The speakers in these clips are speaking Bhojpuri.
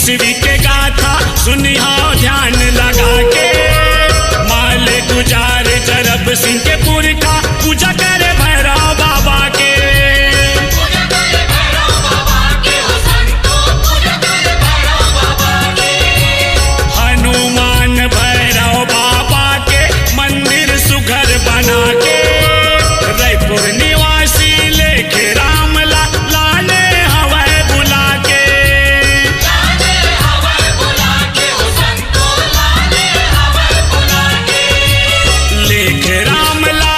ईस्वी के गाथा सुनिहा ध्यान लगा के। माल गुजार जरब सिंह के पुरखा पूजा करे भैरव बाबा के। हनुमान भैरव बाबा के मंदिर सुघर बना के। रायपुर निवासी लेके राम लाले हवाए बुला के। लेके राम ला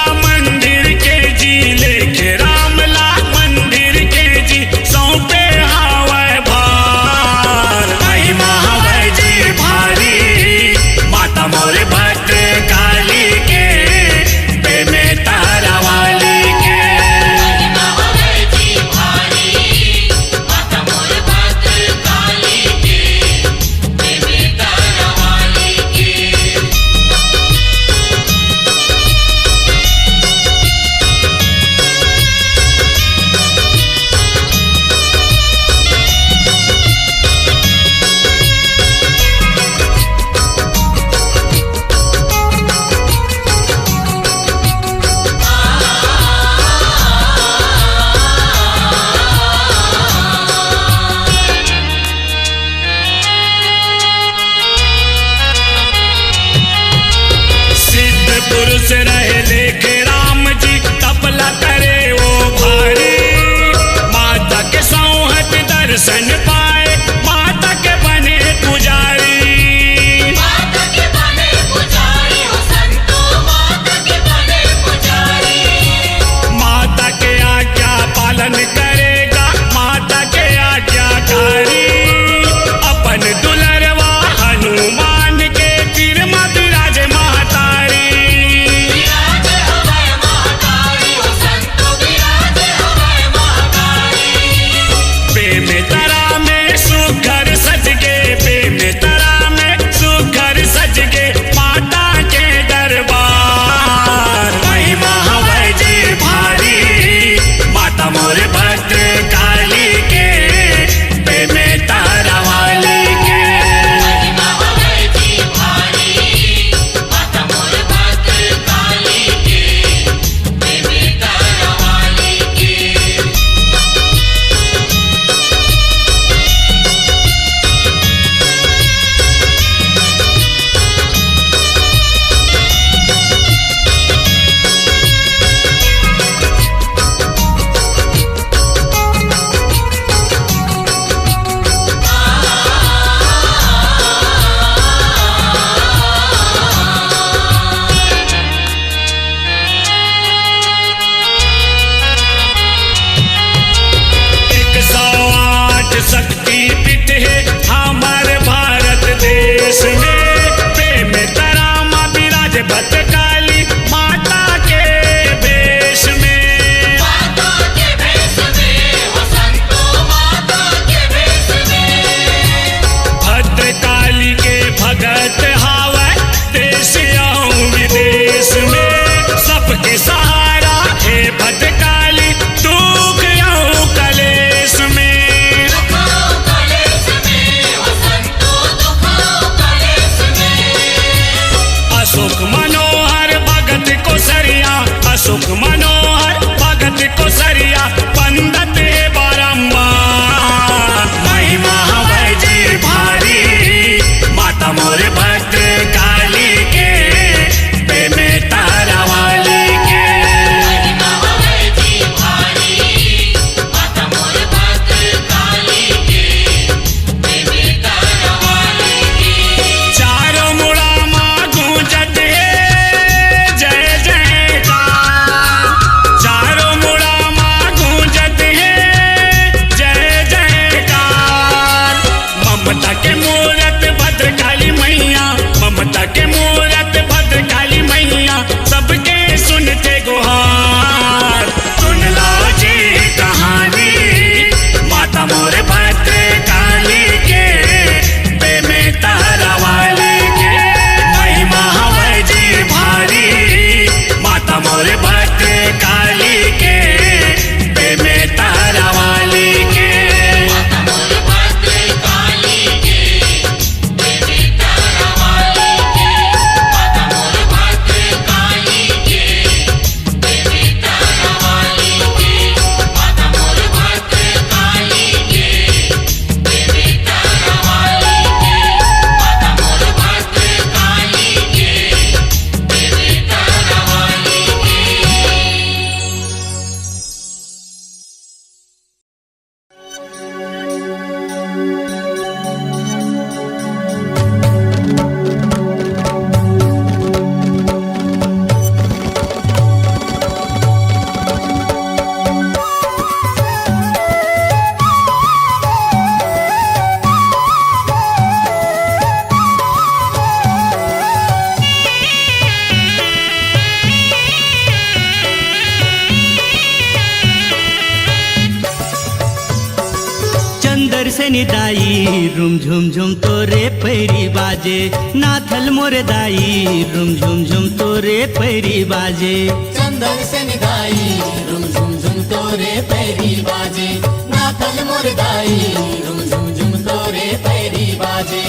चंदर से निदाई रुम झुम झुम तोरे पैरी बाजे नाथल मोर दाई रुम झुम झुम तोरे पैरी बाजे चंदन से निदाई रुम झुम झुम तोरे पैरी बाजे नाथल मोर दाई रुम झुम झुम तोरे पैरी बाजे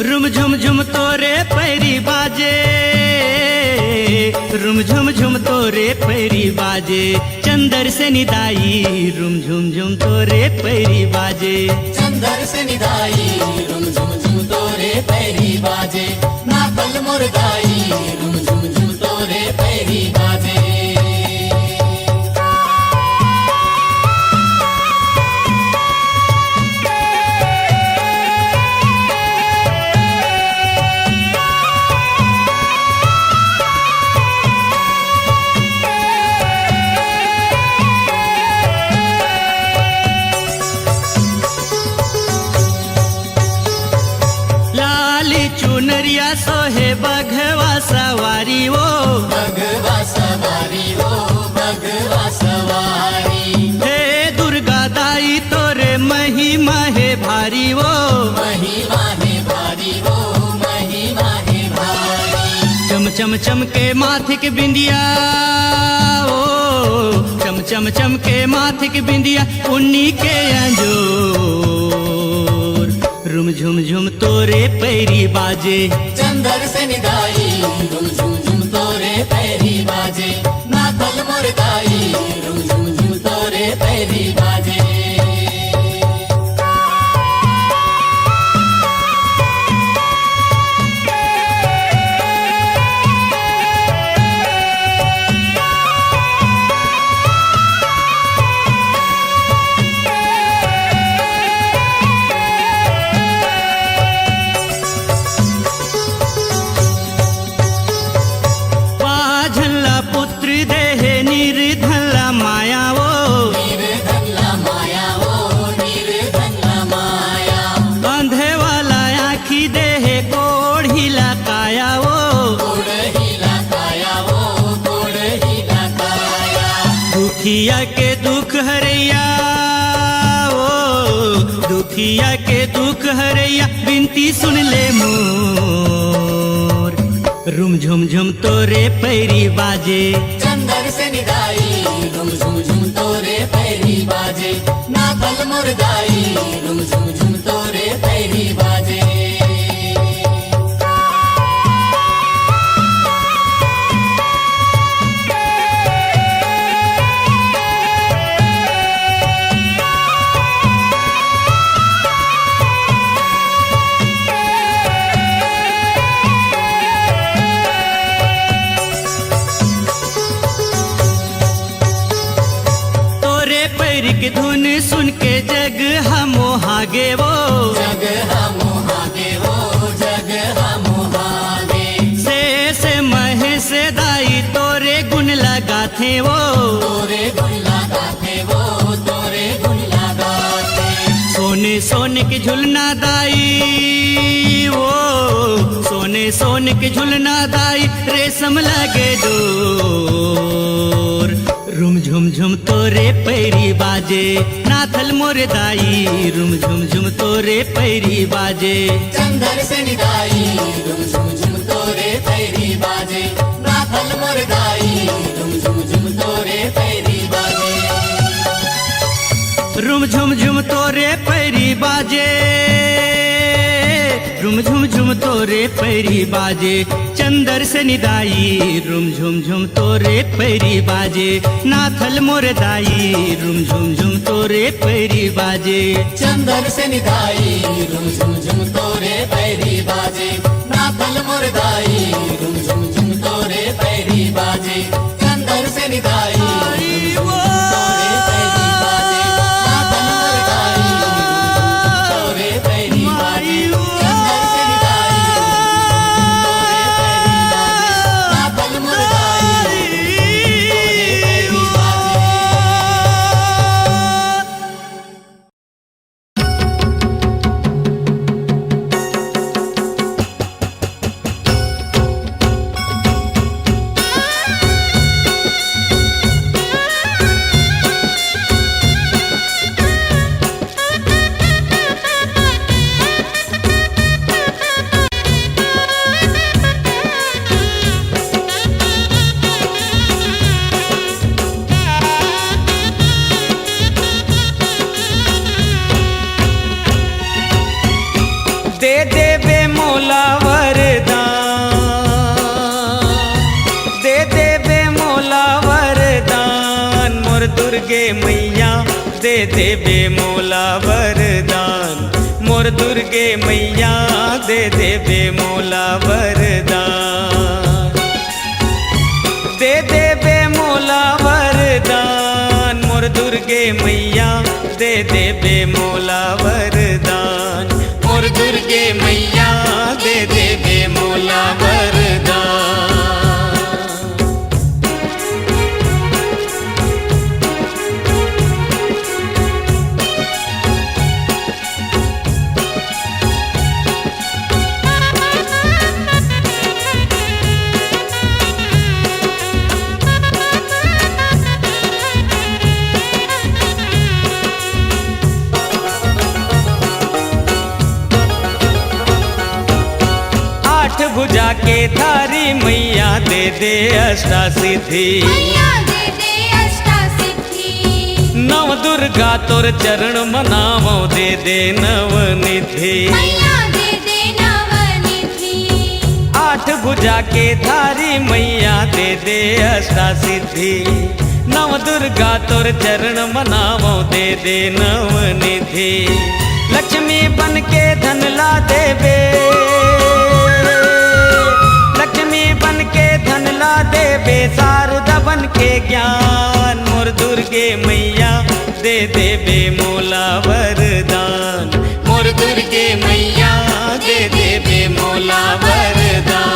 रुम झुम झुम तोरे पैरी बाजे रुम झुम झुम तोरे पैरी बाजे चंदर से निदाई रुम झुम झुम तोरे पैरी बाजे चंदन से निदाई रुम झुम झुम तोरे पैरी बाजे नाथल मोर दाई रुम झुम झुम तोरे पैरी बाजे चुनरिया सोहे बघवा सवारी वो भगवा सवारी वो भगवा सवारी हे दुर्गा दाई तोरे महिमा है भारी वो महिमा है भारी वो महिमा है भारी चम चम चम के माथे के बिंदिया ओ चम चम चम के माथे के बिंदिया उन्नी के अंजोर रुम झुम झुम तोरे पैरी बाजे चंदर से निदाई रुम झुम झुम तोरे पैरी बाजे नाथल मोर दाई रुम झुम झुम तोरे पैरी बाजे दुखिया के दुख हरैया ओ दुखिया के दुख हरैया बिनती सुन ले मोर रुम झुम झुम तोरे पैरी बाजे चंदर से निदाई रुम झुम झुम तोरे पैरी बाजे नाथल मोर दाई रुम झुम झुम तोरे पैरी बाजे के धुन सुन के जग हम हागे वो जग हम हागे वो जग हम हागे से महे से दाई तोरे गुण लगाथे वो तोरे गुण लगाथे वो तोरे गुण लगाथे सोने सोने के झुलना दाई वो सोने सोने के झुलना दाई रेशम लगे डोर रुम झुम झुम तोरे पैरी बाजे नाथल मोर दाई रुम झुम झुम तोरे पैरी बाजे चंदर से निदाई रुम झुम झुम तोरे पैरी बाजे नाथल मोर दाई रुम झुम झुम तोरे पैरी बाजे रुम झुम झुम तोरे पैरी बाजे रुम झुम झुम तोरे पैरी बाजे चंदर से निदाई रुम झुम झुम तोरे पैरी बाजे नाथल मोर दाई रुम झुम झुम तोरे पैरी बाजे चंदर से निदाई रुम झुम झुम तोरे पैरी बाजे नाथल मोर दाई रुम झुम झुम तोरे पैरी बाजे चंदर से निदाई रुम झुम झुम तोरे पैरी बाजे नाथल मोर दाई रुम झुम झुम तोरे पैरी बाजे चंदर से निदाई रुम झुम झुम तोरे पैरी बाजे नाथल मोर दाई रुम झुम झुम तोरे पैरी बाजे दे देवे मोला वरदान, दे देवे मोला वरदान, मोर दुर्गे मैया दे देवे मोला वरदान, मोर दुर्गे मैया दे देवे मोला वरदान, दे देवे मोला वरदान, मोर दुर्गे मैया दे देवे मोला वरदान, मोर दुर्गे मैया दे देवे मोला वरदान। आठ भुजा के धारी मैया दे दे अष्टा सिद्धि, मैया दे दे अष्टा सिद्धि, नव दुर्गा तोर चरण मनावो दे दे नवनिधि, मैया दे दे नवनिधि, आठ भुजा के धारी मैया दे दे अष्टा सिद्धि, नव दुर्गा तोर चरण मनावो दे दे नवनिधि, लक्ष्मी बन के धन ला देवे, लक्ष्मी बन के धन ला देवे, शारदा बन के ज्ञान, मोर दुर्गे मैया दे देवे मोला वरदान, मोर दुर्गे मैया दे देवे मोला वरदान।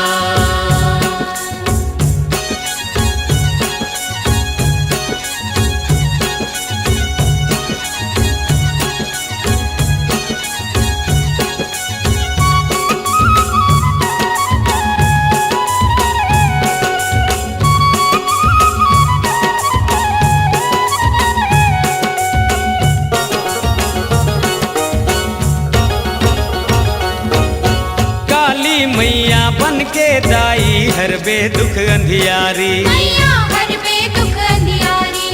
मैया बन के दाई हरबे दुख अंधियारी, मैया हरबे दुख अंधियारी,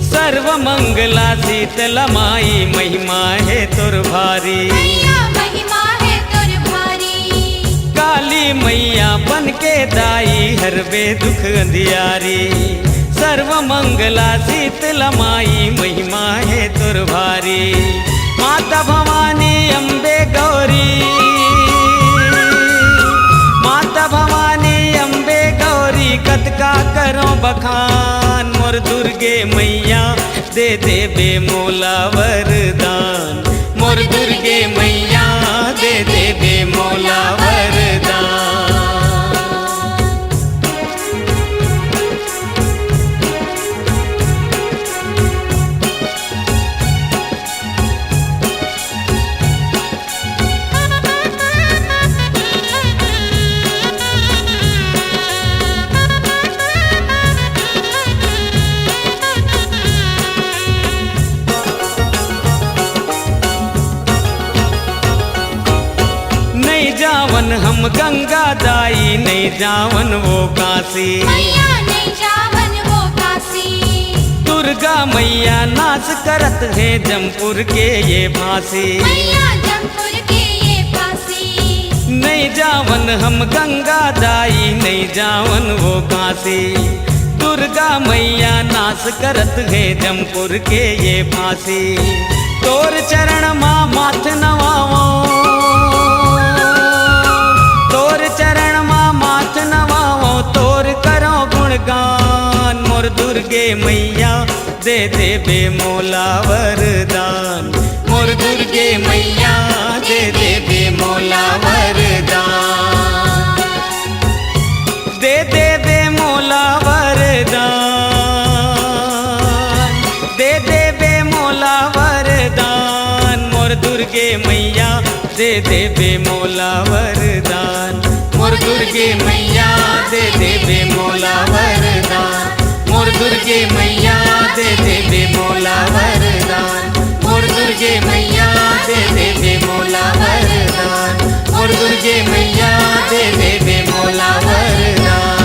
सर्व मंगला शीतला माई महिमा है तुर भारी, मैया महिमा है तुर भारी, काली मैया बन के दाई हरबे दुख अंधियारी, सर्व मंगला शीतला माई महिमा है तुर भारी, माता भवानी अम्बे गौरी, माता भवानी अम्बे गौरी कतका करो बखान, मोर दुर्गे मैया दे देवे मोला वरदान, मोर दुर्गे मैया दे देवे मोला वरदान। जावन हम गंगा दाई नहीं जावन वो काशी, मैया नहीं जावन वो काशी, दुर्गा मैया नाश करत है जमपुर के ये फांसी, मैया जमपुर के ये फांसी, नहीं जावन हम गंगा दाई नहीं जावन वो काशी, दुर्गा मैया नाश करत है जमपुर के ये फांसी, तोर चरण माँ माथ नवाओ, तोर चरण माँ माथ नवाओ, तोर करो गुणगान, मोर दुर्गे मैया दे देवे मोला वरदान, मोर दुर्गे मैया दे देवे मोला वरदान, दे देवे मोला वरदान, दे देवे मोला वरदान, मोर दुर्गे मैया दे देवे मोला वरदान, मोर दुर्गे मैया दे देवे मोला वरदान, मोर दुर्गे मैया दे देवे मोला वरदान, मोर दुर्गे मैया दे देवे मोला वरदान, मोर दुर्गे मैया दे देवे मोला वरदान।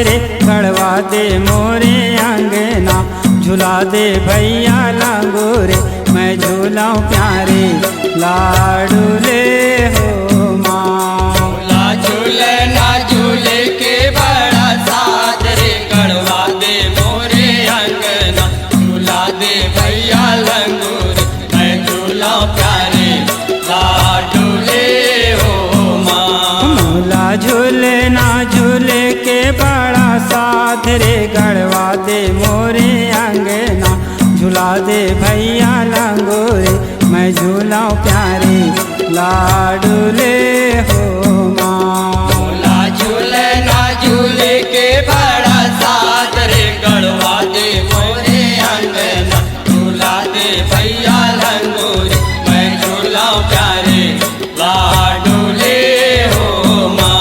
रे गड़वा दे मोरे अंगना, झुला दे भैया लंगोरे मैं झूलाऊं प्यारे लाडू ले हो माँ। झूला झूले ना झूले के बड़ा साथ रे गड़वा दे मोरे अंगना, झूला दे भैया लंगूर मैं झूला प्यारे लाडू ले हो माँ। झूला झूले ना झूले के बड़ा साथ रे गड़वा दे मोरे अंगना, झूला दे भैया लंगोरे मैं झूलाऊं प्यारे लाडू ले हो माँ। झूला झूले ना झूले के बड़ा साथ रे गड़वा दे मोरे अंगना, झूला दे भैया लंगूर मैं झूला प्यारे लाडू ले हो माँ।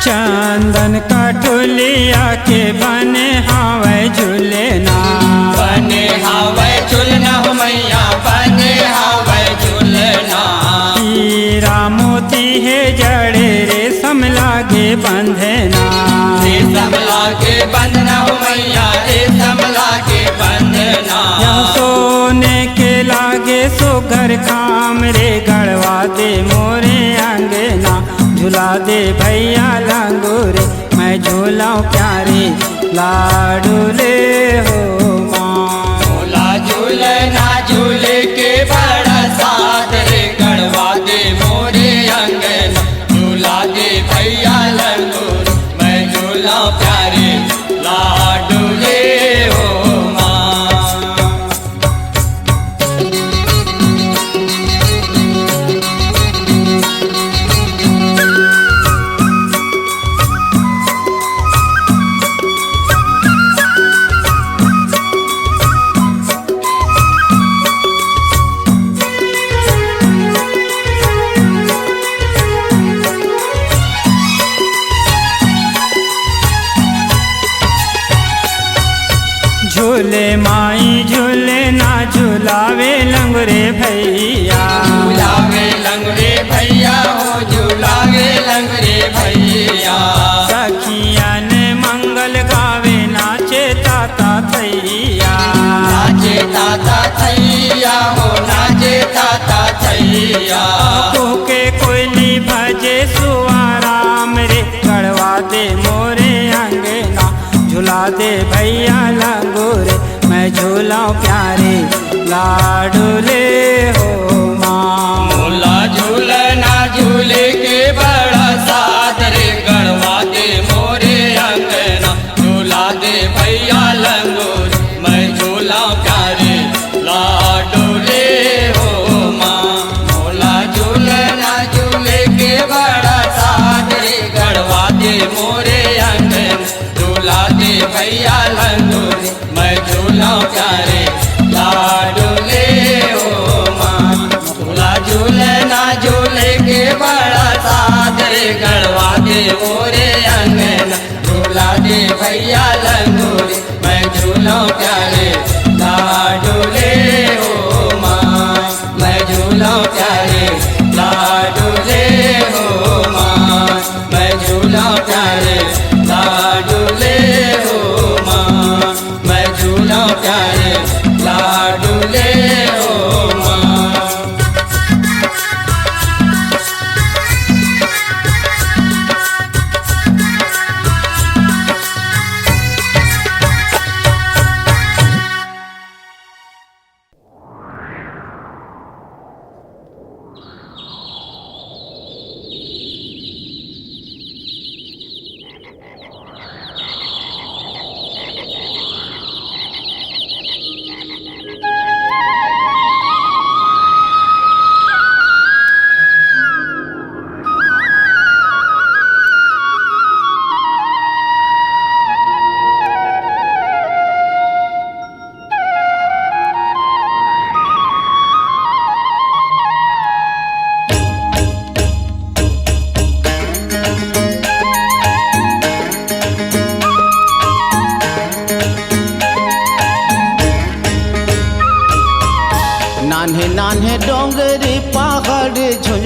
चंदन का ठुलिया के बने हावे झूलेना, बने हावे झूलना हो मैया बने हावे झूलना। हीरा मोती है जड़े रेशम लागे बंधना, रेशम लागे बंधना हो मैया रेशम लागे बंधना। यह सोने के लागे सुघर काम रे गड़वा दे मोरे अंगना, झूला दे भैया लंगोरे मैं झूलाऊं प्यारे लाडू ले हो माँ। झूला झूले ना झूले के बड़ा साथ रे गड़वा दे मोरे अंगना, झूला दे भैया लंगूर मैं झूला प्यारे लाडू ले हो माँ। झूले माई झूले ना झूलावे लंगरे भैया, झूलावे लंगरे भैया हो झूलावे लंगरे भैया। सखिया ने मंगल गावे नाचे ताता थैया, नाचे ताता थैया हो नाचे ताता थैया। के कोयली भजे सुआराम रे गड़वा दे मोरे अंगना, झूला दे भैया लंगोरे मैं झूलाऊं प्यारे लाडू ले हो माँ। झूला झूले ना झूले के बड़ा साथ रे गड़वा दे मोरे अंगना, झूला दे भैया लंगूर मैं झूला प्यारे लाडू ले हो माँ। झूला झूले ना झूले के बड़ा साथ रे गड़वा दे मोरे अंगना, झूला दे भैया लंगूर मैं झूला प्यारे लाडू ले हो माँ। झूला झूले ना झूले के बड़ा साथ रे गड़वा दे मोरे अंगना, झूला दे भैया लंगूर मैं झूला प्यारे लाडू ले हो माँ। मैं झूला प्यारे लाडू ले हो माँ। मैं झूला प्यारे लाडू ले हो माँ। मैं झूला प्यारे लाडू ले हो माँ।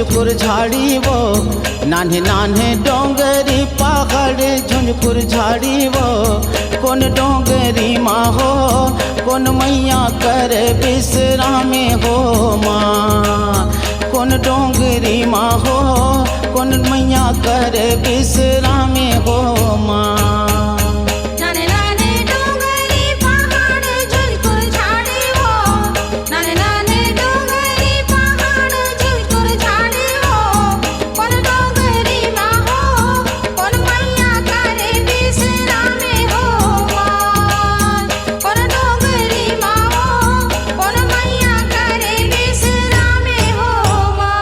झुंझुकुर झाड़ी वो, नान्हे नान्हे डोंगरी पहाड़ झुंझुकुर झाड़ी वो। कौन डोंगरी माँ हो, कौन मैया कर विश्रामे हो माँ। कौन डोंगरी माँ हो, कौन मैया कर विश्रामे हो माँ। नाने नाने डोंगरी पहाड़ झुलकुर झाड़ी वो, नाने नाने डोंगरी पहाड़ झुलकुर झाड़ी वो। कौन डोंगरी माँ हो, कौन मैया करे विश्रामे हो माँ। कौन डोंगरी माँ हो, कौन मैया करे विश्रामे हो माँ।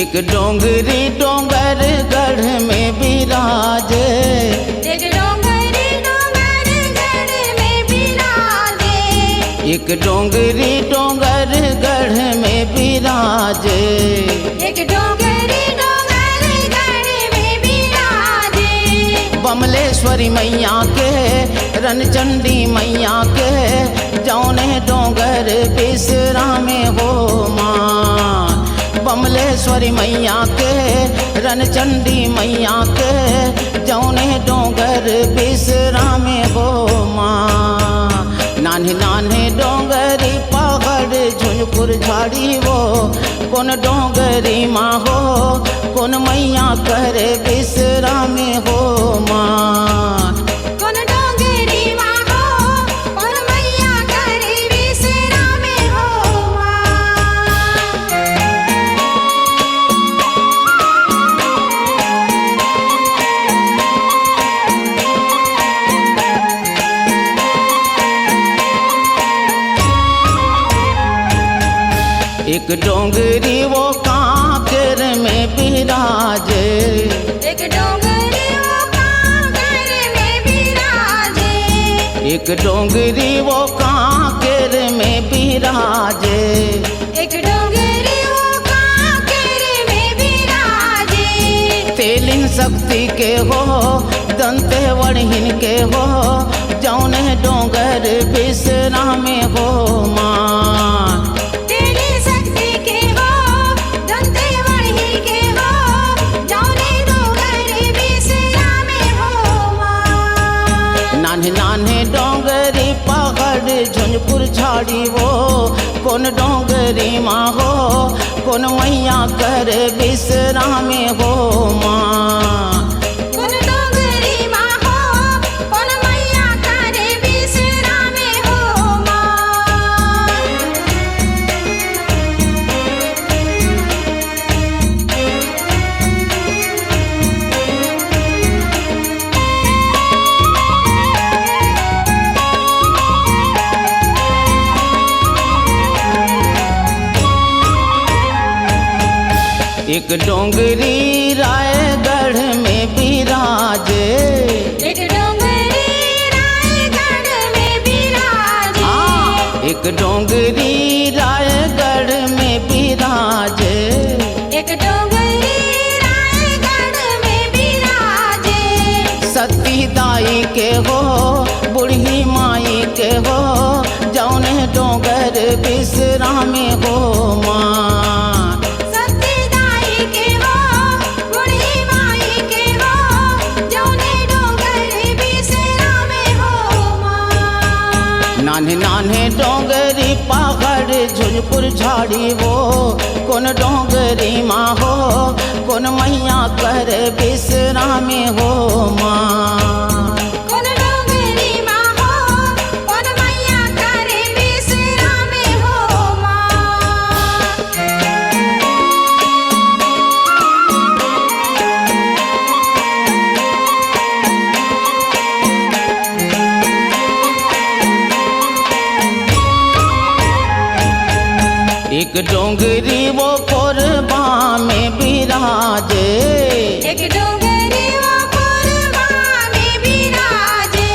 एक डोंगरी डोंगर गढ़ में विराजे, एक डोंगरी डोंगर गढ़ में बिराजे। एक डोंगरी डोंगर गढ़ में विराजे। एक डोंगरी डोंगर गढ़ में बिराजे। बमलेश्वरी मैया के, रनचंडी मैया के, जौने डोंगर विश्रामे हो माँ। बमलेश्वरी मैया के, रनचंडी मैया के, जौने डोंगर विश्रामे हो माँ। नान्हे नान्हे डोंगरी पहाड़ झुंझुकुर झाड़ी वो। कौन डोंगरी माँ हो, कौन मैया करे विश्रामे हो माँ। कौन डोंगरी माँ हो, कौन मैया करे विश्रामे हो माँ। एक डोंगरी वो कांकर में विराजे। एक डोंगरी वो कांकर में बिराजे। एक डोंगरी वो कांकर में विराजे। एक डोंगरी वो कांकर में बिराजे। तेलिन शक्ति के हो, दंते वड़हिन के हो, जौने डोंगर विश्रामे हो माँ। तेरी शक्ति के हो, दंते वड़ही के हो, जौने डोंगर विश्रामे हो माँ। नान्हे नान्हे डोंगरी पहाड़ झुंझुकुर झाड़ी वो। कौन डोंगरी माँ हो, कौन मैया कर विश्रामे हो माँ। कौन डोंगरी माँ हो, कौन मैया करे विश्रामे हो माँ। एक डोंगरी रायगढ़ में विराजे। एक डोंगरी रायगढ़ में बिराजे। एक डोंगरी रायगढ़ में विराजे। एक डोंगरी रायगढ़ में बिराजे। सती दाई के हो, बूढ़ी माई के हो, जौने डोंगर विश्रामे हो माँ। सतीदाई के हो, बूढ़ी माई के हो, जौने डोंगर विश्रामे हो माँ। नान्हे नान्हे डोंगरी पहाड़ झुंझुकुर झाड़ी वो। कौन डोंगरी माँ हो, कौन मैया कर विश्रामे हो माँ। कौन डोंगरी माँ हो, कौन मैया करे विश्रामे हो माँ। एक डोंगरी वो कोरबा में विराजे। एक डोंगरी वो कोरबा में बिराजे।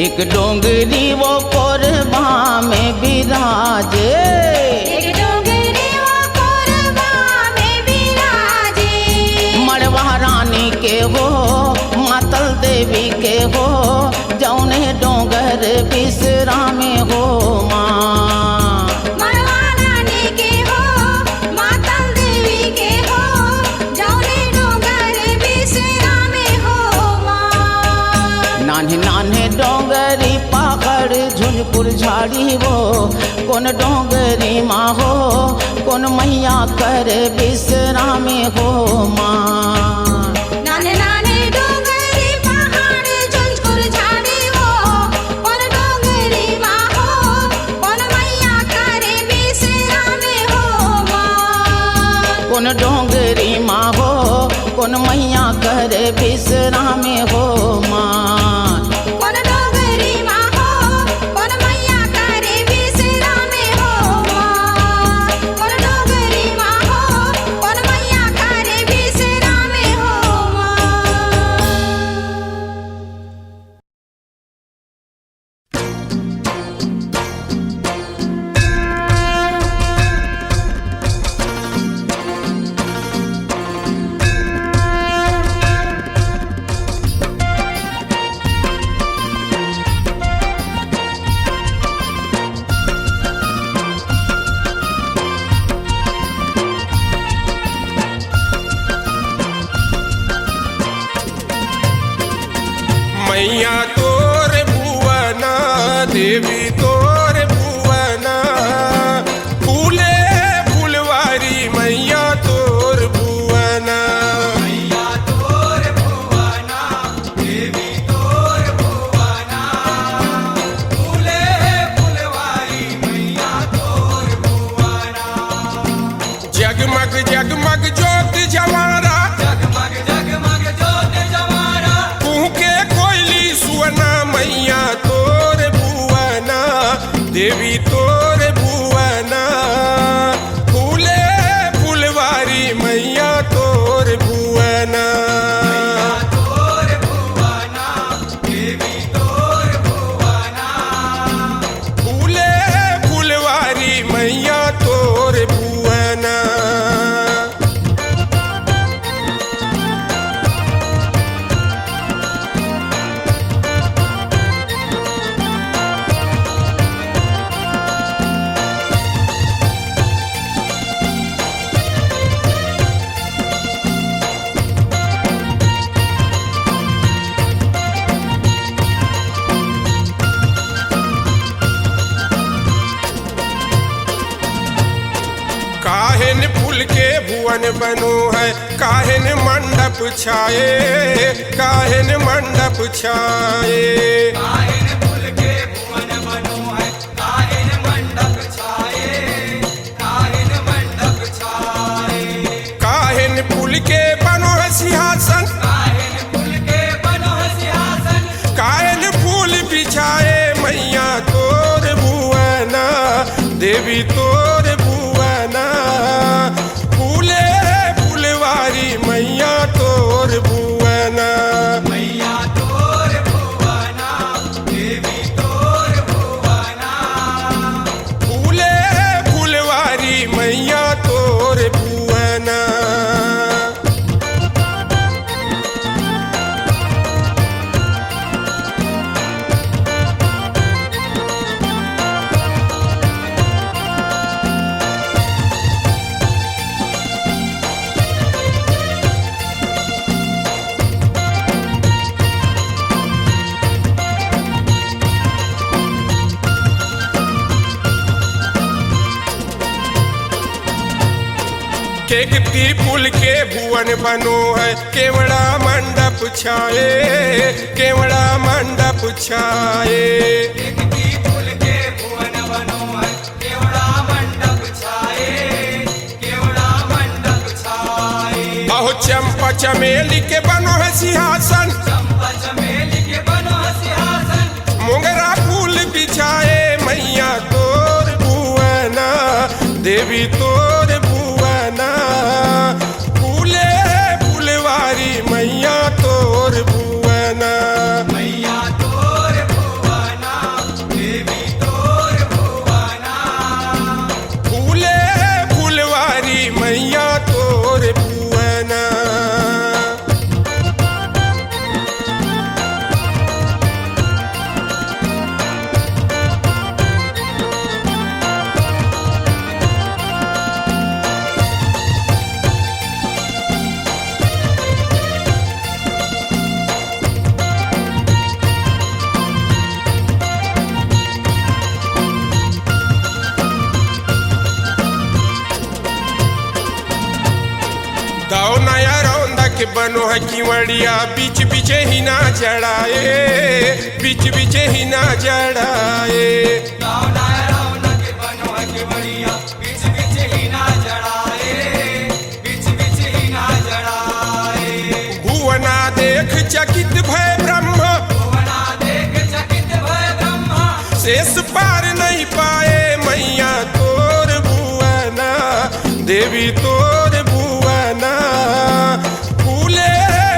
एक डोंगरी वो कोरबा में बिराजे। एक डोंगरी वो कोरबा में बिराजे। मड़वा रानी के हो मातल देवी के हो जौने डोंगर बिसरा में हो माँ। मड़वा रानी के हो मातल देवी के हो जौने डोंगर बिसरा में हो माँ। नान्हे नान्हे डोंगरी पहाड़ झुंझपुर झाड़ी वो कौन डोंगरी माँ हो कौन मैया कर बिसरा में हो माँ। नाने नाने डोंगरी पहाड़ झुंझपुर झाड़ी हो कौन डोंगरी माँ हो कौन मैया करे बिसरा में हो माँ। कौन डोंगरी माँ हो कौन मैया कर बिसरा में हो माँ। कौन डोंगरी माँ हो कौन मैया करे बिसरा में हो माँ। कौन डोंगरी माँ हो कौन मैया करे बिसरा में हो माँ। मैया तोर भुवना देवी तोर भुवना फूले फुलवारी मैया तोर भुवना। मैया तोर भुवना देवी तोर भुवना फूले फुलवारी मैया तोर भुवना। जगमग जगमग ज्योत जवारा जगमग जगमग ज्योत जवारा के कोयली सुवना मैया तोर भुवना देवी तोर भुवना फूले फुलवारी मैया तोर भुवना। तोर भुवना देवी तोर भुवना फूले फुलवारी मैया तोर भुवना। काहिन फूल के भुवन बनो है काहिन मंडप छाए काहिन मंडप छाए। काहिन फूल के भुवन बनो है काहिन मंडप छाए काहिन मंडप छाए। काहिन फूल के बनो है सिंहासन काहिन फूल के बनो है सिंहासन काहिन फूल बिछाए मैया तोर भुवना देवी तोर भुवना फूले फुलवारी मैया तोर भुवना। मैया तोर भुवना देवी तोर भुवना फूले फुलवारी मैया तोर भुवना। केकती फूल के भुवन बनो है केवड़ा मंडप छाए केवड़ा मंडप छाए। केकती फूल के भुवन बनो है केवड़ा मंडप छाए केवड़ा मंडप छाए। बहु चंपा चमेली के बनो है सिंहासन चंपा चमेली के बनो है सिंहासन। मोगरा फूल बिछाए मैया तोर भुवना देवी तोर भुवना फूले फुलवारी मैया तोर भुवना। मैया तोर भुवना देवी तोर भुवना दाओ नया रौंदा के बनो है किवड़िया बीच बीचे ही ना जड़ाए बीच बीचे ही ना जड़ाए भुवना देख चकित भय ब्रह्म शेष पार नहीं पाए मैया तोर भुवना देवी तोर भुवना फूले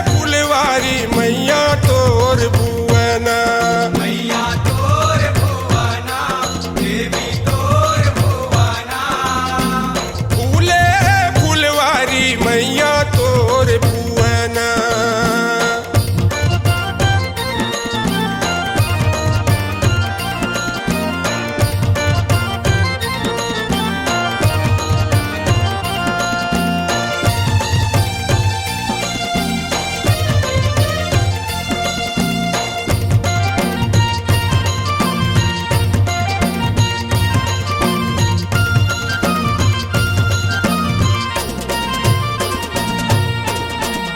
फुलवारी मैया तोर भुवना मैया तोर भुवना देवी तोर भुवना फूले फुलवारी मैया तोर भुवना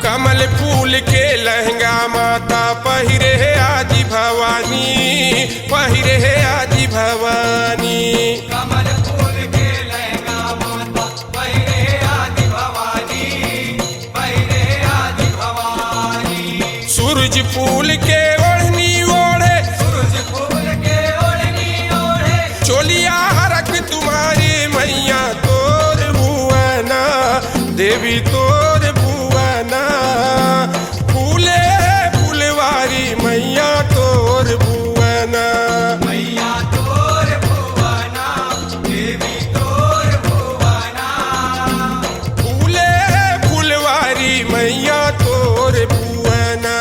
कमल फूल के लहंगा माता पहिरे है आदि भवानी पहिरे है आदि भवानी कमल फूल के लहंगा माता पहिरे है आदि भवानी पहिरे है आदि भवानी सूरज फूल के ओढ़नी ओढ़े सूरज फूल के ओढ़नी ओढ़े चोलिया हरक तुम्हारी मैया तोर भुवना देवी तोर भुवना फूले फुलवारी मैया तोर भुवना मैया तोर भुवना देवी तोर भुवना फूले फुलवारी मैया तोर भुवना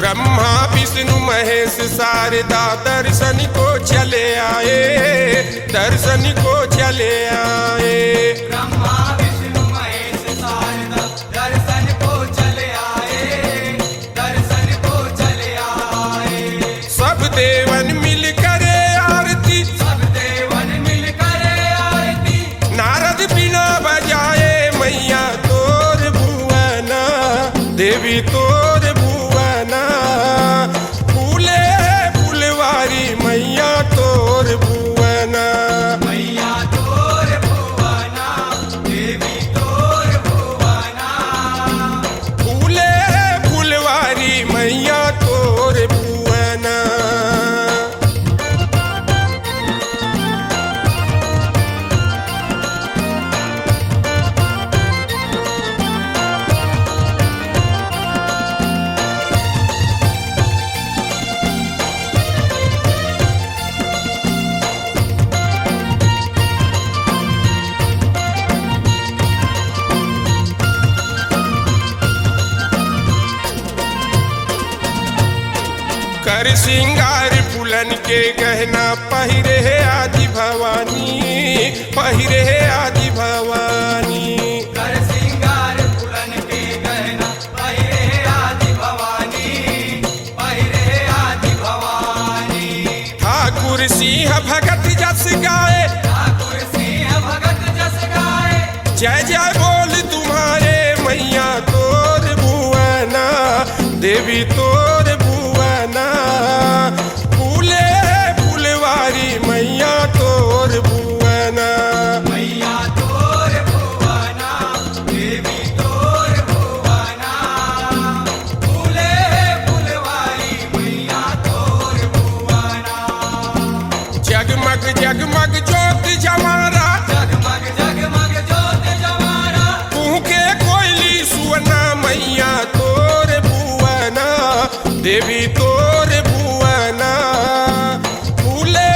ब्रह्मा विष्णु महेश शारदा दर्शन को चले आए दर्शन को चले आए ब्रह्मा विष्णु महेश शारदा दर्शन को चले आए दर्शन को चले आए सब देवन मिल करे आरती सब देवन मिल करे आरती नारद बिना बजाए मैया तोर भुवना देवी तोर भुवना फूले फुलवारी मैया तोर भुवना मैया तोर भुवना देवी तोर भुवना फूले फुलवारी मैया तोर भुवना कर श्रृंगार फूलन के गहना पहिरे है आदि भवानी पहिरे है आदि भवानी कर श्रृंगार फूलन के गहना पहिरे है आदि भवानी पहिरे है आदि भवानी ठाकुर सिंह भगत जस गाए ठाकुर सिंह भगत जस गाए जय जय बोल तुम्हारे मैया तोर भुवना देवी तोर भुवना फूले फुलवारी मैया तोर भुवना मैया तोर भुवना देवी तोर भुवना फूले फुलवारी मैया तोर भुवना जगमग जगमग ज्योत जमारा जगमग जगमग ज्योत जमारा कुहके कोयली सुवना मैया तोर भुवना देवी तोर भुवना फूले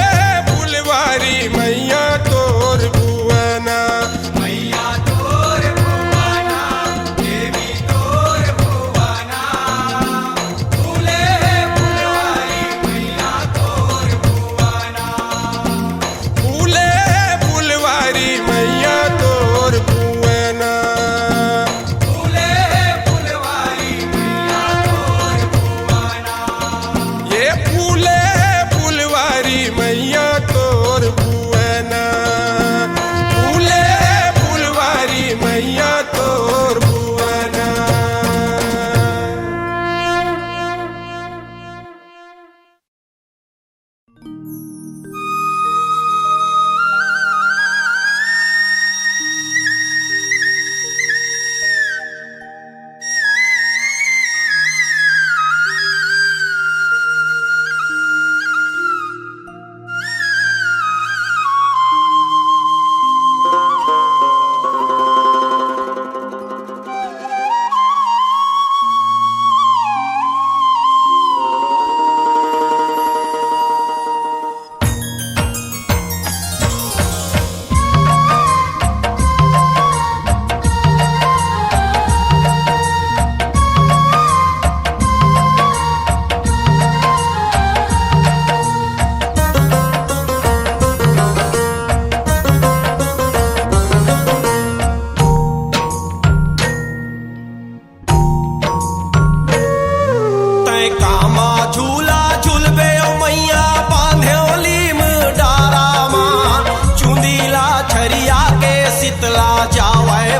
फुलवारी मैया तोर भुवना मैया तोर भुवना देवी तोर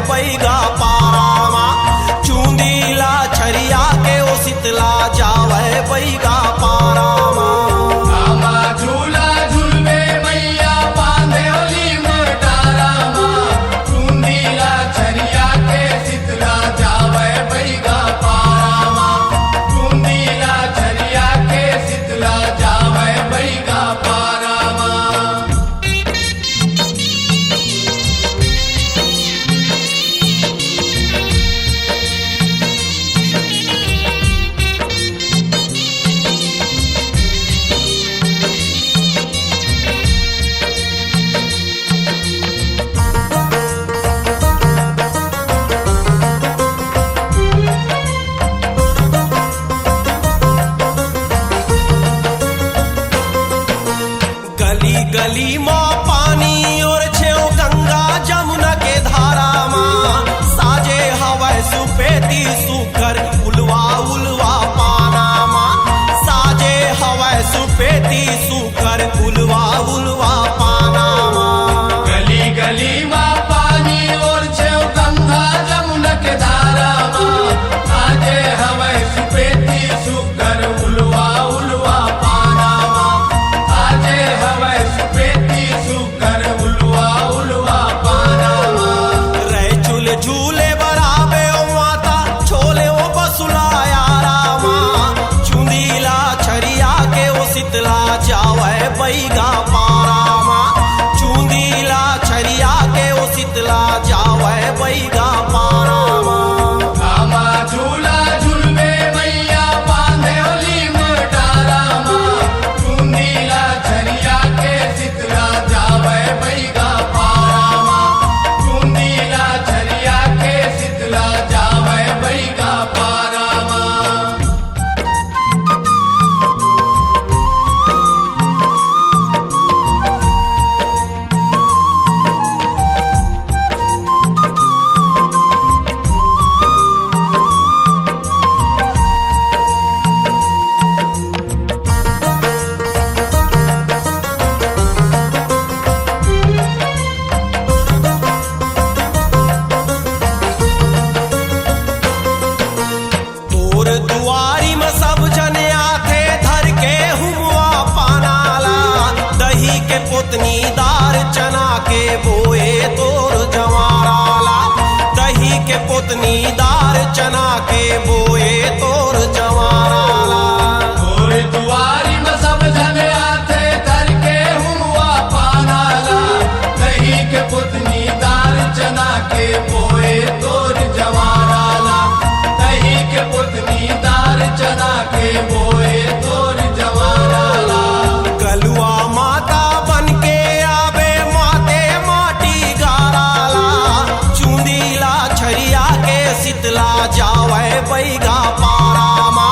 बैगा पारामा चूंदीला छरिया के ओ शीतला जावे बैगा पारामा रामा झूला झूलवे मैया बांधे ओली मोटारामा चूंदीला छरिया के शीतला जावे बैगा पारामा चूंदीला छरिया के शीतला जावे बैगा पारामा गली गली माँ पानी और छेव गंगा जमुना के धारा माँ साजे हवै सुपेती सुकर उलवा उलवा पाना माँ साजे हवै सुपेती सुकर उलवा उलवा पाना माँ गली गली माँ पानी और छेव गंगा जमुना के धारा माँ आजे हवै सुपेती सुकर उलवा उलवा पाना माँ आजे हवै सुपेती सुकर उलवा उलवा पाना माँ रे चूल झूले बराबे ओ माता छोले ओ बसुला यारा माँ चुंदीला छरिया के ओ शीतला जावे बैगा पारा माँ चूंदीला छरिया के ओ शीतला जावे बैगा पारा माँ रामा झूला झूलवे मैया बांधे ओली मोटारामा चूंदीला छरिया के शीतला जावे बैगा पारामा चूंदीला छरिया के शीतला जावे बैगा पारामा तोर दुआरी में सब जने आथे धर के हुआ पानाला दही के पुतनी दार चना के बोए तोर जवाराला दही के पुतनी दार चना के बोए तोर जवाराला और दुआरी में सब जने आते धर के हुआ पानाला दही के पुतनी दार चना के बोए तोर जवाराला दही के पुतनी दार चना के बोए तोर जवाराला गलुआ माता बन के आवे माते माटी गाराला चूंदीला छरिया के शीतला जावे बैगा पारामा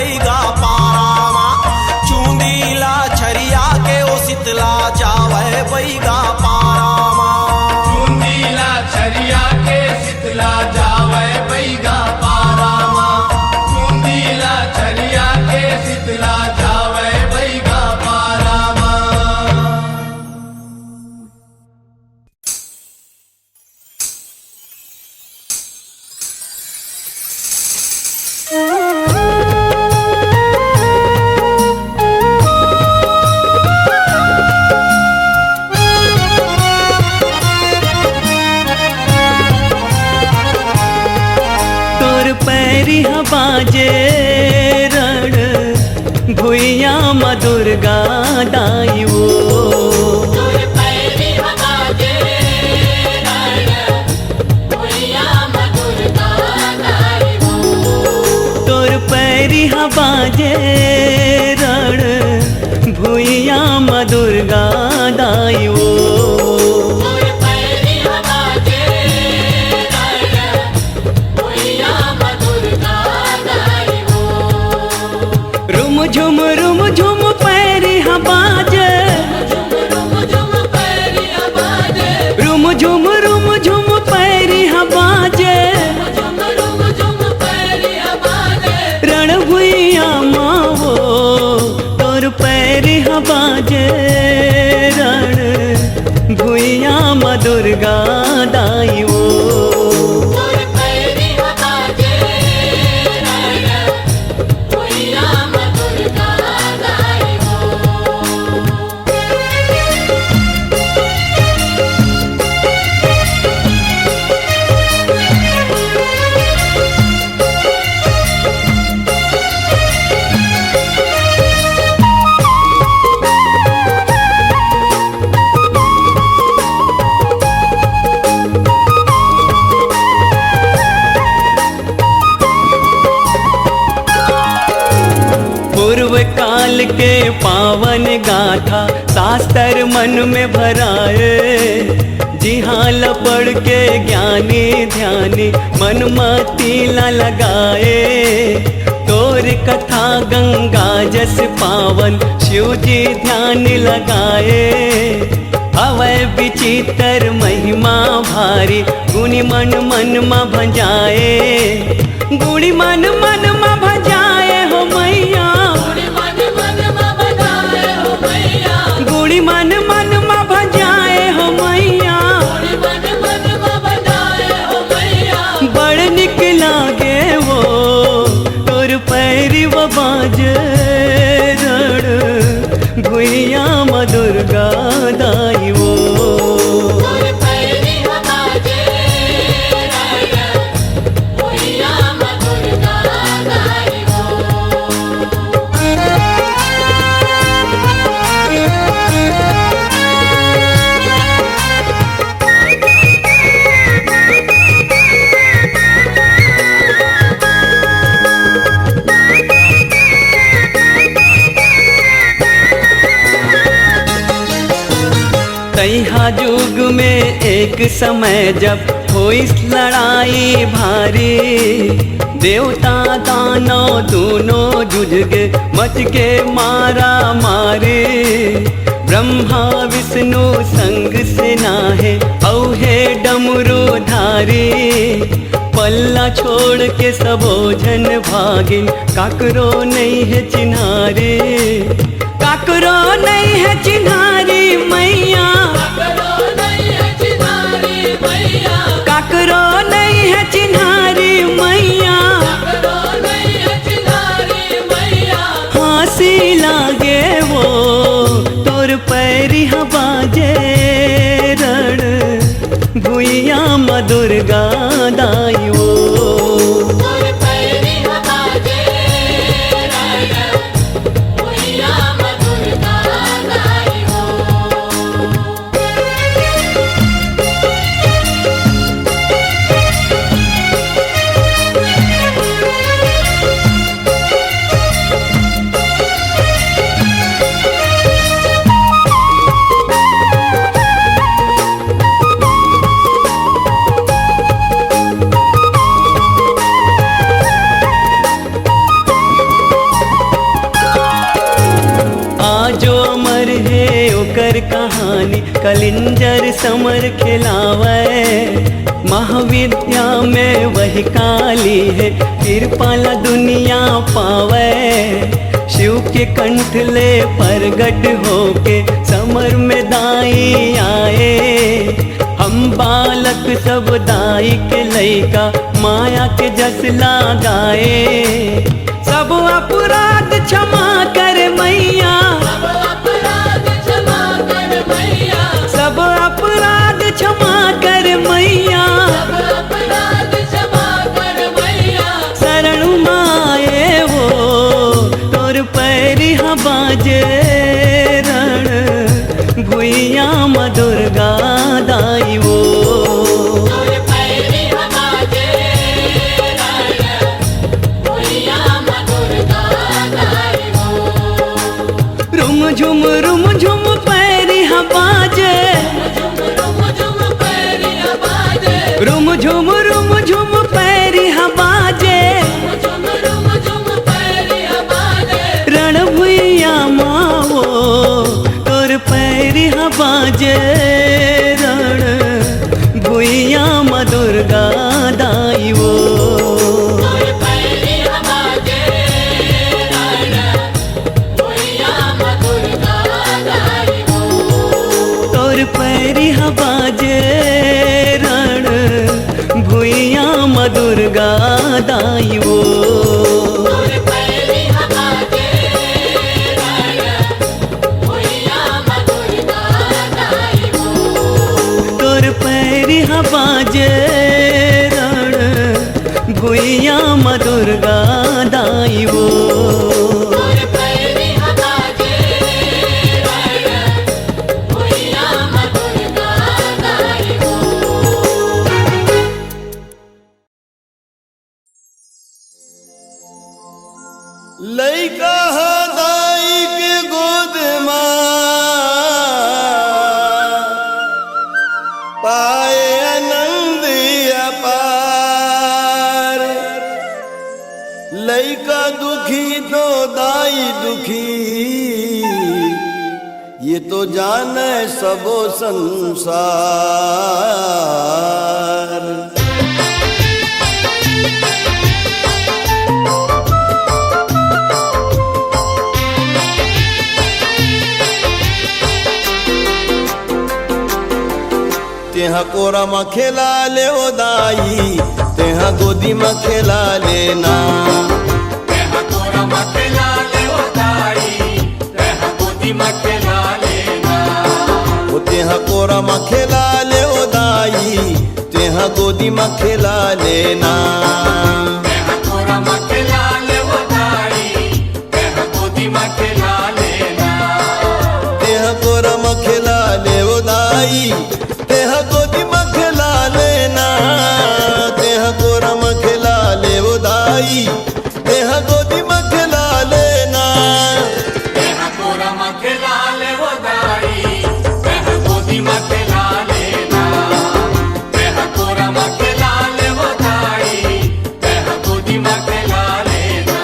बैगा पारामा चूंदीला छरिया के ओ शीतला जावे बैगा पारामा चुंदीला छरिया के शीतला जावे बैगा पारामा चुंदीला छरिया के शीतला जावे बैगा पारामा। तोर पैरी बाजे रण भुइया माँ दुर्गा दाई वो तोर पैरी बाजे रण भुइया माँ दुर्गा दाई वो रुम झुम पैरी बाजे रुम झुम पैरी बाजे रण भुइया माँ वो तोर पैरी बाजे रण भुइया माँ दुर्गा दाई वो पूर्व काल के पावन गाथा शास्त्र मन में भराए जिहाल पढ़ के ज्ञानी ध्यानी मन मतीला लगाए तोर कथा गंगा जस पावन शिव जी ध्यान लगाए हवै विचित्र महिमा भारी गुणी मन मा भजाए गुणी मन मा भजाए हो मैया गुणी मन मा भजाए हो मैया बड़ निक लागे वो तोर पैरी बाजे रण भुइया माँ दुर्गा दाई वो तैहा युग में एक समय जब होई लड़ाई भारी देवता दानव दोनों जुझ के मच के मारा मारे ब्रह्मा विष्णु संग से नाहे औहे डमरू धारी पल्ला छोड़ के सबोझन भागिन काकरो नहीं है चिन्हारी काकरो नहीं है चिन्हारी मैया काकरो नहीं है चिन्हारी मैया हंसी लागे वो तोर पैरी बाजे रण भुइया माँ दुर्गा दाई वो ज्ञानी कलिंजर समर खिलावे। महाविद्या में वही काली है, कृपाला दुनिया पावे। शिव के कंठ ले प्रगट होके समर में दाई आए। हम बालक सब दाई के लइका माया के जस लगाए। सब अपराध क्षमा कर मैया, सब अपराध क्षमा कर मैया। शरण माए वो तोर पैरिहा बाजे रण भुइया म दुर्गा दाई वो। रुम झुम पैरिहा बाजे, रुम झुम पैरिहा बाजे। रण भुइया माओ तोर पैरिहा बाजे रण भुइया म दुर्गा दाई वो। पैरिहा बाजे रण भुइया म दुर्गा दाई वो। तोर पैरिहा बाजे रण भुइया म दुर्गा दाई वो। लइका दाई के गोद पाए आनंद अपार। लइका दुखी तो दाई दुखी, ये तो जाने सबो संसार। तेहा कोरा में खेला ले ओ दाई, तेहा गोदी में खेला लेना। तेहा कोरा में खेला ले ओ दाई, तेहा गोदी में खेला लेना। ओ तेहा कोरा में खेला ले ओ दाई, तेहा गोदी में खेला लेना। तेहा कोरा में खेला ले ओ दाई, तेहा गोदी में खेला लेना। तेहा कोरा में खेला ले ओ दाई, तेहा गोदी में खेला लेना। तेहा कोरा में खेला ले ओ दाई, तेहा गोदी में खेला लेना। तेहा कोरा में खेला ले ओ दाई, तेहा गोदी में खेला लेना। तेहा कोरा में खेला ले ओ दाई, तेहा गोदी में खेला लेना।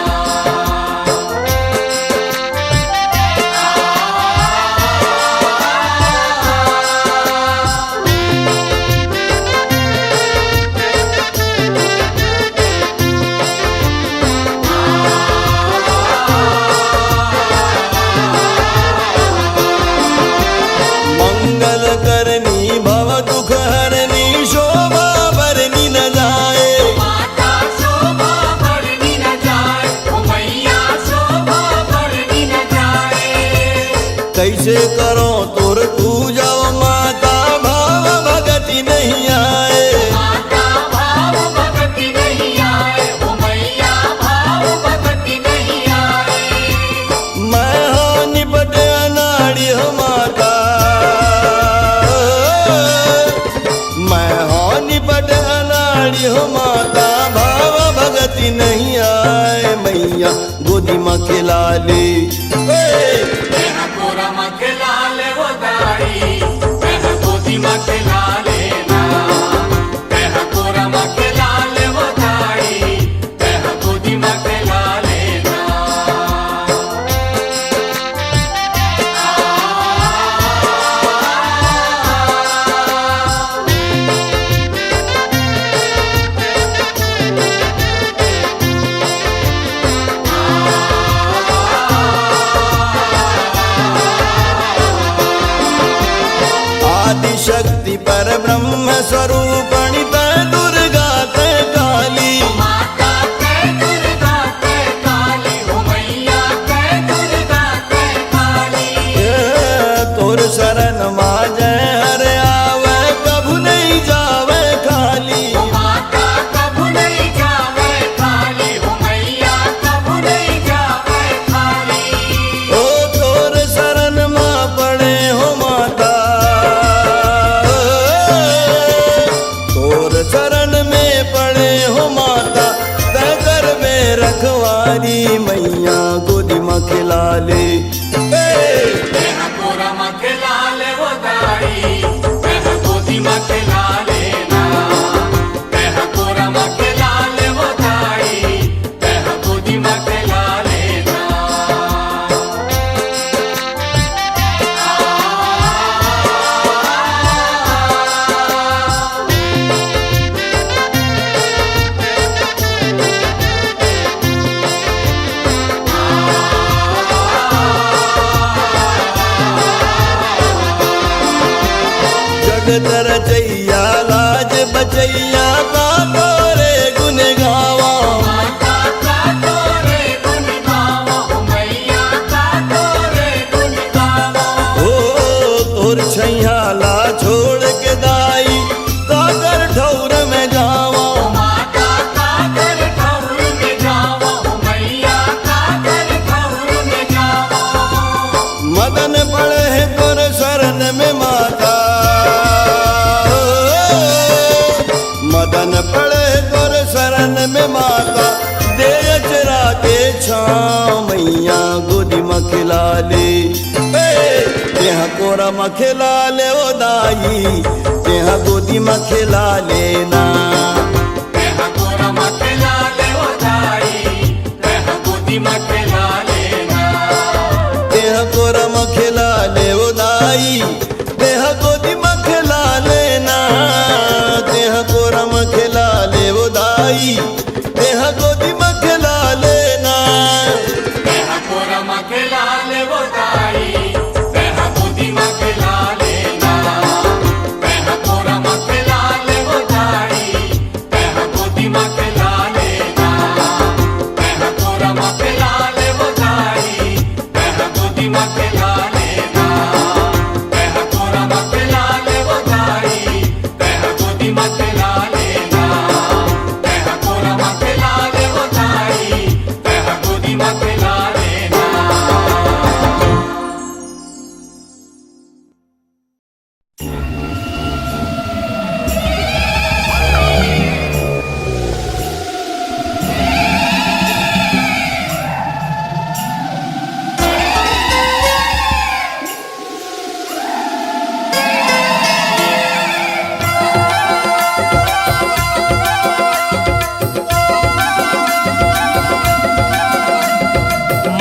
मंगल करनी भव दुख हरनी, शोभा भरनी न जाए। माता शोभा भरनी न जाए, ओ मैया शोभा भरनी न जाए। कैसे करो तोर पूजा माता, भाव भगति नहीं आए। माता भाव भगति नहीं आए, ओ मैया भाव भगति नहीं आए। मैं हो निपट अनाड़ी हो माता, मैं हो निपट अनाड़ी हो माता। भाव भगति नहीं आए, मैया गोदी में खिला ले। तेहा कोरा में खेला ले ओ दाई, तेहा गोदी में खेला लेना। तेहा कोरा में खेला ले ओ दाई, तेहा गोदी में खेला लेना। स्वरूपणि तै दुर्गा तै काली। माता तै दुर्गा तै काली, ओ मैया तै दुर्गा तै काली। तोर शरण मा जय हर आवे कभू नहीं जावे खाली। माता कभू नहीं जावे खाली, ओ मैया कभू नहीं जावे खाली। ओ तोर शरण मा पड़े हो माता, तोर शरण में पड़े हो माता, तै कर में रखवारी मैया गोदी माँ खिला ले। तेह कोरा मखे लाले वो दाई, तेह गोदी मखे लाले ना। तेह कोरा मखे लाले वो दाई, तेह गोदी मखे लाले ना। जगत रचैया लाज बचैया का तोरे गुन गावा। माता का तोरे गुण गावा, ओ मैया का तोरे गुण गावा। ओ तोर छैया ला छोड़ के दाई काकर ठौर में जावा। माता का कर ठौर में जावा, ओ मैया का कर ठौर में जावा। मदन पड़े है तोर शरण में माता, मदन पड़े तोर शरण में माता, दे अचरा के छाँव मैया गोदी में खिला ले। तेहा कोरा में खिला ले ओ दाई, तेहा गोदी में खिला लेना। तेह कोरा मखे लाले वो दाई, तेह गोदी मखे लाले ना। तेहा कोरा में खिला ले ओ दाई, तेहा गोदी में खिला लेना। तेहा कोरा में खिला ले ओ दाई, तेहा गोदी में खिला लेना। तेह कोरा मखे लाले वो दाई, तेह गोदी मखे लाले ना। तेह कोरा मखे लाले वो दाई, तेह गोदी मखे लाले ना। तेह कोरा मखे लाले वो दाई, तेह गोदी मखे लाले ना। तेह कोरा मखे लाले वो दाई, तेह गोदी मखे लाले ना। तेह कोरा मखे लाले वो दाई, तेह गोदी मखे लाले ना।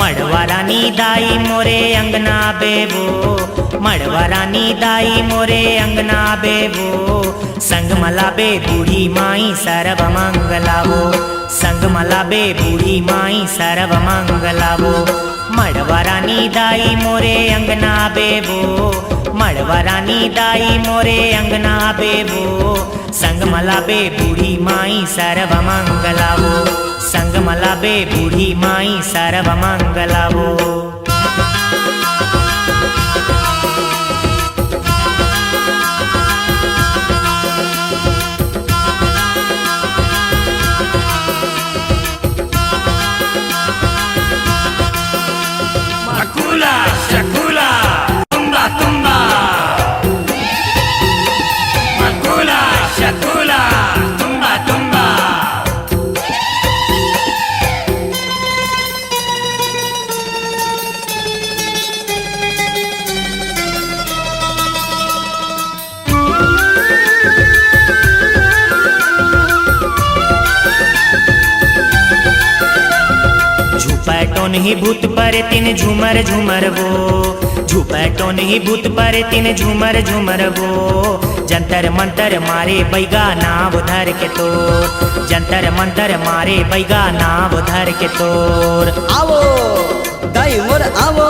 मड़वारानी दाई मोरे अंगना बेबो, मड़वारानी दाई मोरे अंगना बेबो। संग मलाबे बूढ़ी माई सर्व मंगलावो, संग मलाबे बूढ़ी माई सर्व मंगलावो। मड़वारानी दाई मोरे अंगना बेबो, मड़वारानी दाई मोरे अंगना बेबो। संग मलाबे बूढ़ी माई सर्व मंगलावो, संग मलाबे बूढ़ी माई सर्व मंगलावो। मकुला शकूला तुम्बा तुम्बा, मकुला शकूला तुम्बा तुम्बा। झुपैटोन ही भूत पर तीन झूमर झूमर वो, झुपैटोन ही भूत पर तीन झूमर झूमर वो। जंतर मंतर मारे बैगा नाव धर के तोर, जंतर मंतर मारे बैगा नाव धर के तोर। आवो दाई मोर आवो,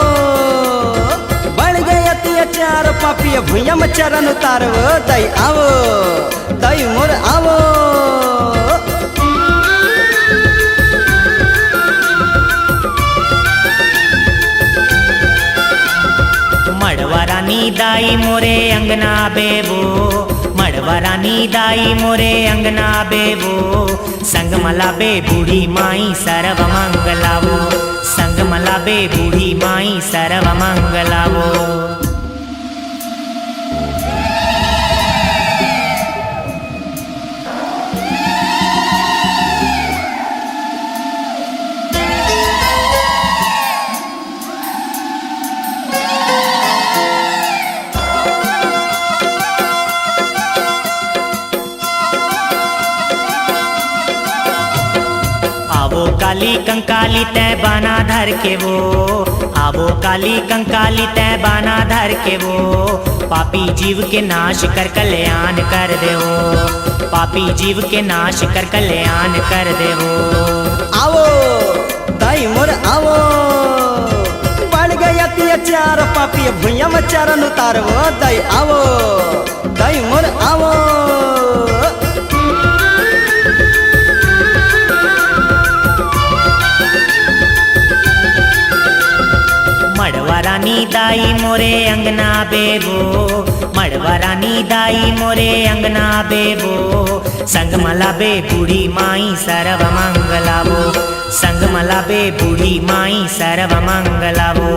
बढ़ गए अत्याचार चार पापी भुइया में चरण उतारव दई आवो दई मोर आवो मड़वा रानी दाई मोरे अंगना बेबो मड़वा रानी दाई मोरे अंगना बेबो संग मला बे बूढ़ी माई सर्व मंगलावो संग मला बे बूढ़ी माई सर्व मंगलावो। आवो काली कंकाली तय बाना धर के वो आवो काली कंकाली तय बाना धर के वो पापी जीव के नाश कर कल्याण कर देवो पापी जीव के नाश कर कल्याण कर देवो। आवो दई मोर आवो बढ़ गया अत्याचार पापी भुइया में चरण उतारव दई आवो दई मोर आवो मड़वा रानी दाई मोरे अंगना बेबो मड़वा रानी दाई मोरे अंगना बेबो संग मला बे बूढ़ी माई सर्व मंगलावो संग मला बे बूढ़ी माई सर्व मंगलावो।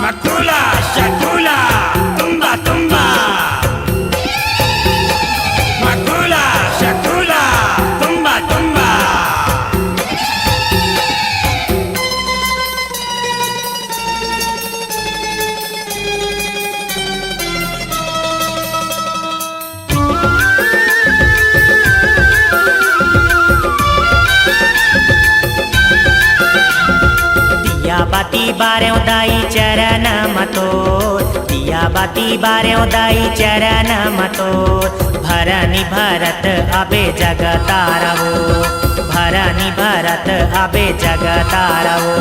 Makula, shakula, tumba, tumba. Makula, shakula, tumba, tumba. दिया बाती बारे दाई चरण मतो दिया बाती बारे दाई चरण मतो भरनी भरत अबे जगतारवो भरनी भरत अबे जगतारवो।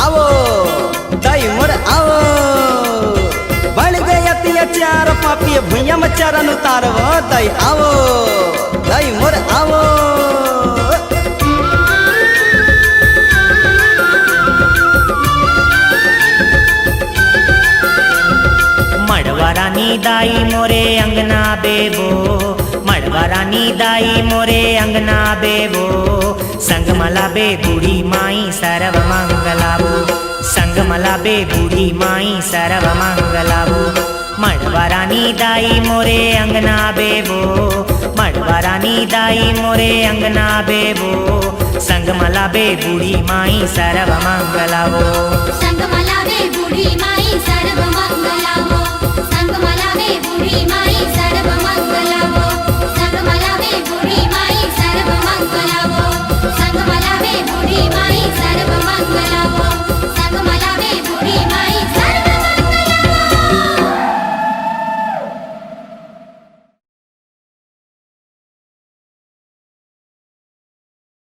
आवो दई मोर आवो बढ़ गया अत्याचार पापी भुइया में चरण उतारव दई आवो दई मोर आवो मड़वा रानी दाई मोरे अंगना बेबो मड़वा रानी दाई मोरे अंगना बेबो संग मला बे बूढ़ी माई सर्व मंगलावो संग मला बे बूढ़ी माई सर्व मंगलावो। मड़वा रानी दाई मोरे अंगना बेबो मड़वा रानी दाई मोरे अंगना बेबो संग मला बे बूढ़ी माई सर्व मंगलावो संग मला बे बूढ़ी माई सर्व मंगलावो संग मला बे बूढ़ी माई सर्व मंगलावो संग मला बे बूढ़ी माई सर्व मंगलावो संग मला बे बूढ़ी माई सर्व मंगलावो।